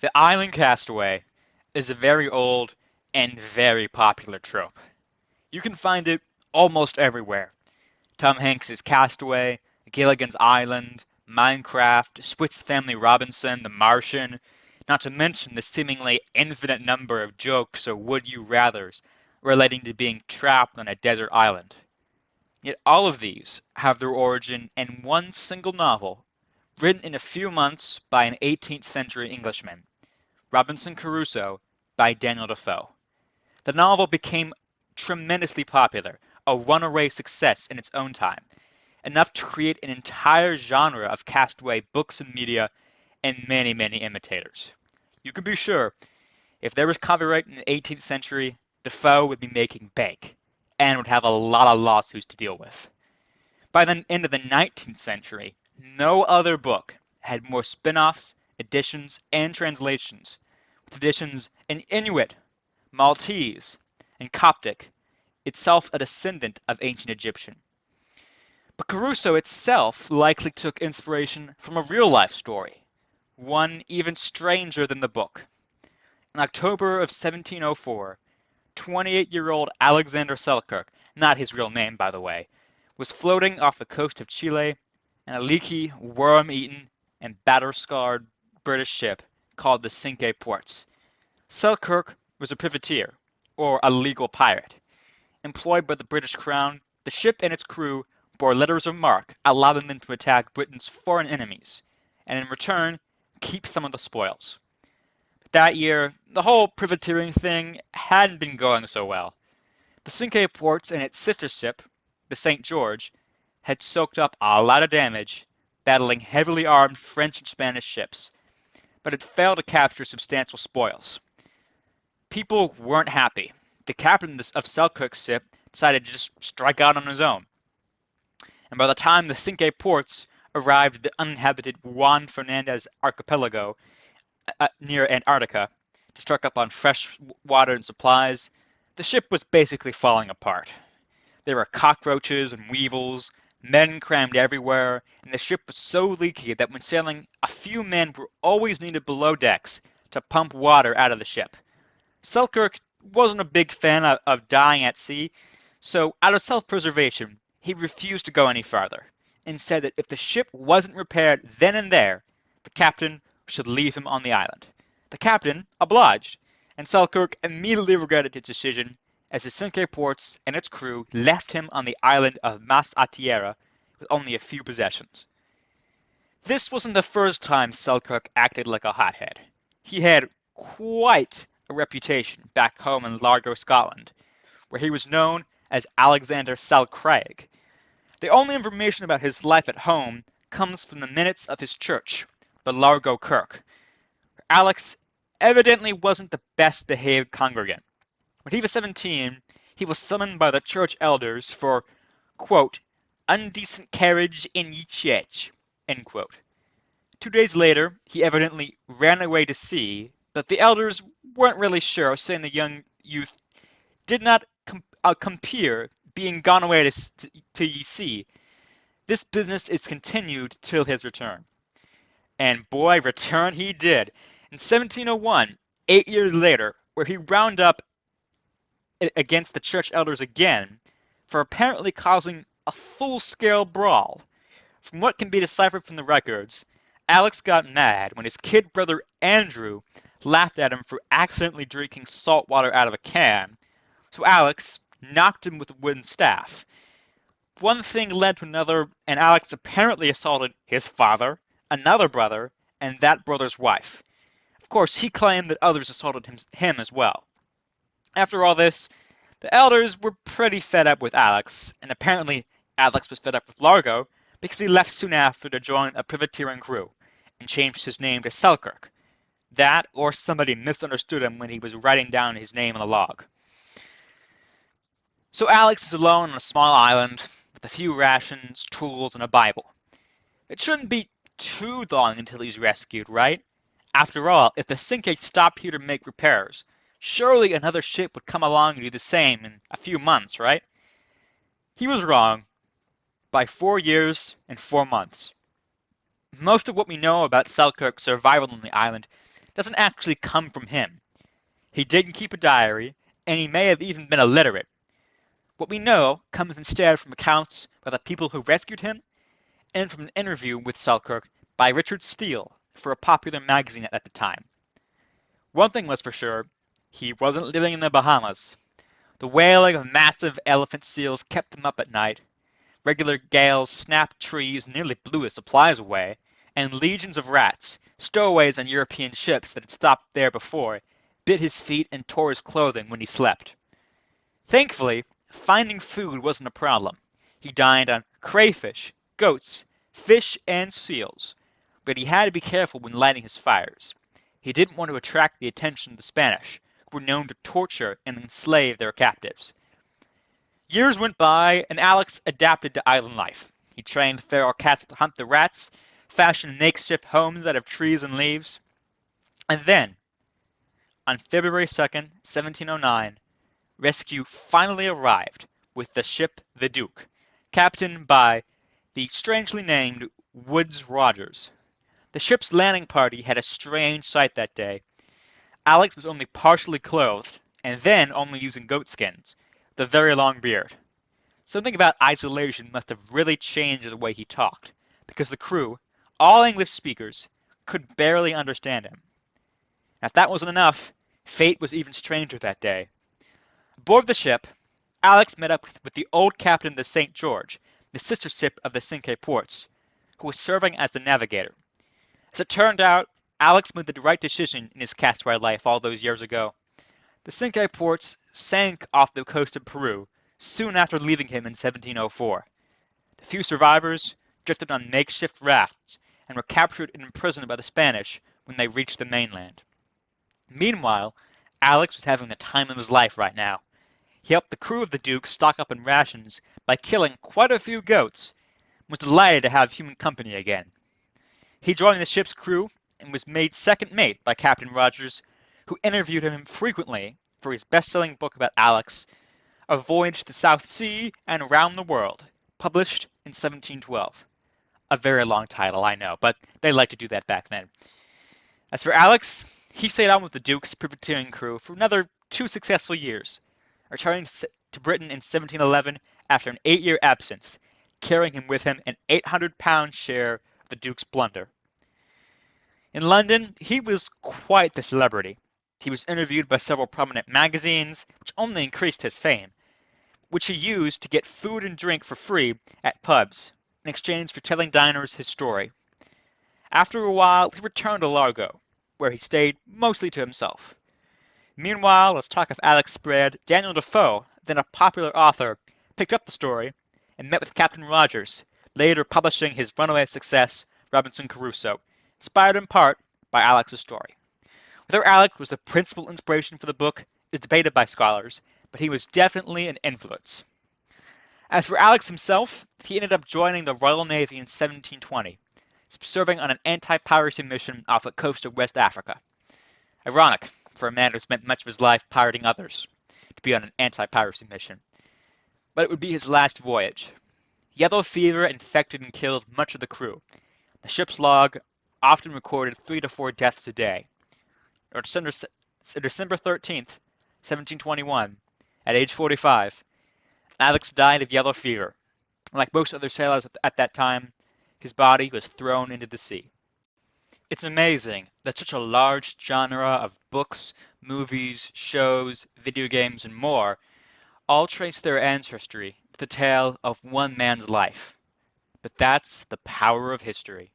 The island castaway is a very old and very popular trope. You can find it almost everywhere. Tom Hanks's Castaway, Gilligan's Island, Minecraft, Swiss Family Robinson, The Martian, not to mention the seemingly infinite number of jokes or would-you-rathers relating to being trapped on a desert island. Yet all of these have their origin in one single novel, written in a few months by an 18th century Englishman, Robinson Crusoe by Daniel Defoe. The novel became tremendously popular, a runaway success in its own time, enough to create an entire genre of castaway books and media and many, many imitators. You can be sure, if there was copyright in the 18th century, Defoe would be making bank and would have a lot of lawsuits to deal with. By the end of the 19th century, no other book had more spin-offs, editions, and translations, with editions in Inuit, Maltese, and Coptic, itself a descendant of ancient Egyptian. But Crusoe itself likely took inspiration from a real-life story, one even stranger than the book. In October of 1704, 28-year-old Alexander Selkirk, not his real name by the way, was floating off the coast of Chile in a leaky, worm-eaten, and batter-scarred British ship called the Cinque Ports. Selkirk was a privateer, or a legal pirate. Employed by the British Crown, the ship and its crew bore letters of marque allowing them to attack Britain's foreign enemies, and in return, keep some of the spoils. That year, the whole privateering thing hadn't been going so well. The Cinque Ports and its sister ship, the St. George, had soaked up a lot of damage, battling heavily armed French and Spanish ships, but had failed to capture substantial spoils. People weren't happy. The captain of Selkirk's ship decided to just strike out on his own. And by the time the Cinque Ports arrived at the uninhabited Juan Fernandez archipelago near Antarctica to stock up on fresh water and supplies, the ship was basically falling apart. There were cockroaches and weevils, men crammed everywhere, and the ship was so leaky that when sailing, a few men were always needed below decks to pump water out of the ship. Selkirk wasn't a big fan of dying at sea, so out of self-preservation, he refused to go any farther, and said that if the ship wasn't repaired then and there, the captain should leave him on the island. The captain obliged, and Selkirk immediately regretted his decision as the Cinque Ports and its crew left him on the island of Mas Atiera with only a few possessions. This wasn't the first time Selkirk acted like a hothead. He had quite a reputation back home in Largo, Scotland, where he was known as Alexander Selcraig. The only information about his life at home comes from the minutes of his church, the Largo Kirk. Alex evidently wasn't the best behaved congregant. When he was 17, he was summoned by the church elders for, quote, undecent carriage in ye church, end quote. 2 days later, he evidently ran away to sea, but the elders weren't really sure, saying the young youth did not compare being gone away to ye sea. This business is continued till his return. And boy, return he did. In 1701, 8 years later, where he wound up against the church elders again for apparently causing a full-scale brawl. From what can be deciphered from the records, Alex got mad when his kid brother Andrew laughed at him for accidentally drinking salt water out of a can, so Alex knocked him with a wooden staff. One thing led to another, and Alex apparently assaulted his father, another brother, and that brother's wife. Of course, he claimed that others assaulted him as well. After all this, the elders were pretty fed up with Alex, and apparently Alex was fed up with Largo because he left soon after to join a privateering crew and changed his name to Selkirk. That, or somebody misunderstood him when he was writing down his name on a log. So Alex is alone on a small island with a few rations, tools, and a Bible. It shouldn't be too long until he's rescued, right? After all, if the Cinque stopped here to make repairs, surely another ship would come along and do the same in a few months, right? He was wrong by 4 years and 4 months. Most of what we know about Selkirk's survival on the island doesn't actually come from him. He didn't keep a diary, and he may have even been illiterate. What we know comes instead from accounts by the people who rescued him and from an interview with Selkirk by Richard Steele for a popular magazine at the time. One thing was for sure, he wasn't living in the Bahamas. The wailing of massive elephant seals kept them up at night. Regular gales snapped trees and nearly blew his supplies away, and legions of rats, stowaways on European ships that had stopped there before, bit his feet and tore his clothing when he slept. Thankfully, finding food wasn't a problem. He dined on crayfish, goats, fish, and seals, but he had to be careful when lighting his fires. He didn't want to attract the attention of the Spanish, who were known to torture and enslave their captives. Years went by, and Alex adapted to island life. He trained feral cats to hunt the rats, fashioned makeshift homes out of trees and leaves. And then, on February 2nd, 1709, rescue finally arrived with the ship the Duke, captained by the strangely named Woodes Rogers. The ship's landing party had a strange sight that day. Alex was only partially clothed, and then only using goatskins, with a very long beard. Something about isolation must have really changed the way he talked, because the crew, all English speakers, could barely understand him. If that wasn't enough, fate was even stranger that day. Aboard the ship, Alex met up with the old captain of the St. George, the sister ship of the Cinque Ports, who was serving as the navigator. As it turned out, Alex made the right decision in his Castaway life all those years ago. The Cinque Ports sank off the coast of Peru soon after leaving him in 1704. The few survivors drifted on makeshift rafts and were captured and imprisoned by the Spanish when they reached the mainland. Meanwhile, Alex was having the time of his life right now. He helped the crew of the Duke stock up on rations by killing quite a few goats and was delighted to have human company again. He joined the ship's crew and was made second mate by Captain Rogers, who interviewed him frequently for his best-selling book about Alex, A Voyage to the South Sea and Around the World, published in 1712. A very long title, I know, but they liked to do that back then. As for Alex, he stayed on with the Duke's privateering crew for another 2 successful years, returning to Britain in 1711 after an 8-year absence, carrying him with him an 800-pound share of the Duke's plunder. In London, he was quite the celebrity. He was interviewed by several prominent magazines, which only increased his fame, which he used to get food and drink for free at pubs, in exchange for telling diners his story. After a while, he returned to Largo, where he stayed mostly to himself. Meanwhile, as talk of Alex spread, Daniel Defoe, then a popular author, picked up the story and met with Captain Rogers, later publishing his runaway success, Robinson Crusoe, inspired in part by Alex's story. Whether Alex was the principal inspiration for the book is debated by scholars, but he was definitely an influence. As for Alex himself, he ended up joining the Royal Navy in 1720, serving on an anti-piracy mission off the coast of West Africa. Ironic for a man who spent much of his life pirating others to be on an anti-piracy mission. But it would be his last voyage. Yellow fever infected and killed much of the crew. The ship's log often recorded 3 to 4 deaths a day. On December 13th, 1721, at age 45, Alex died of yellow fever. Like most other sailors at that time, his body was thrown into the sea. It's amazing that such a large genre of books, movies, shows, video games, and more all trace their ancestry to the tale of one man's life. But that's the power of history.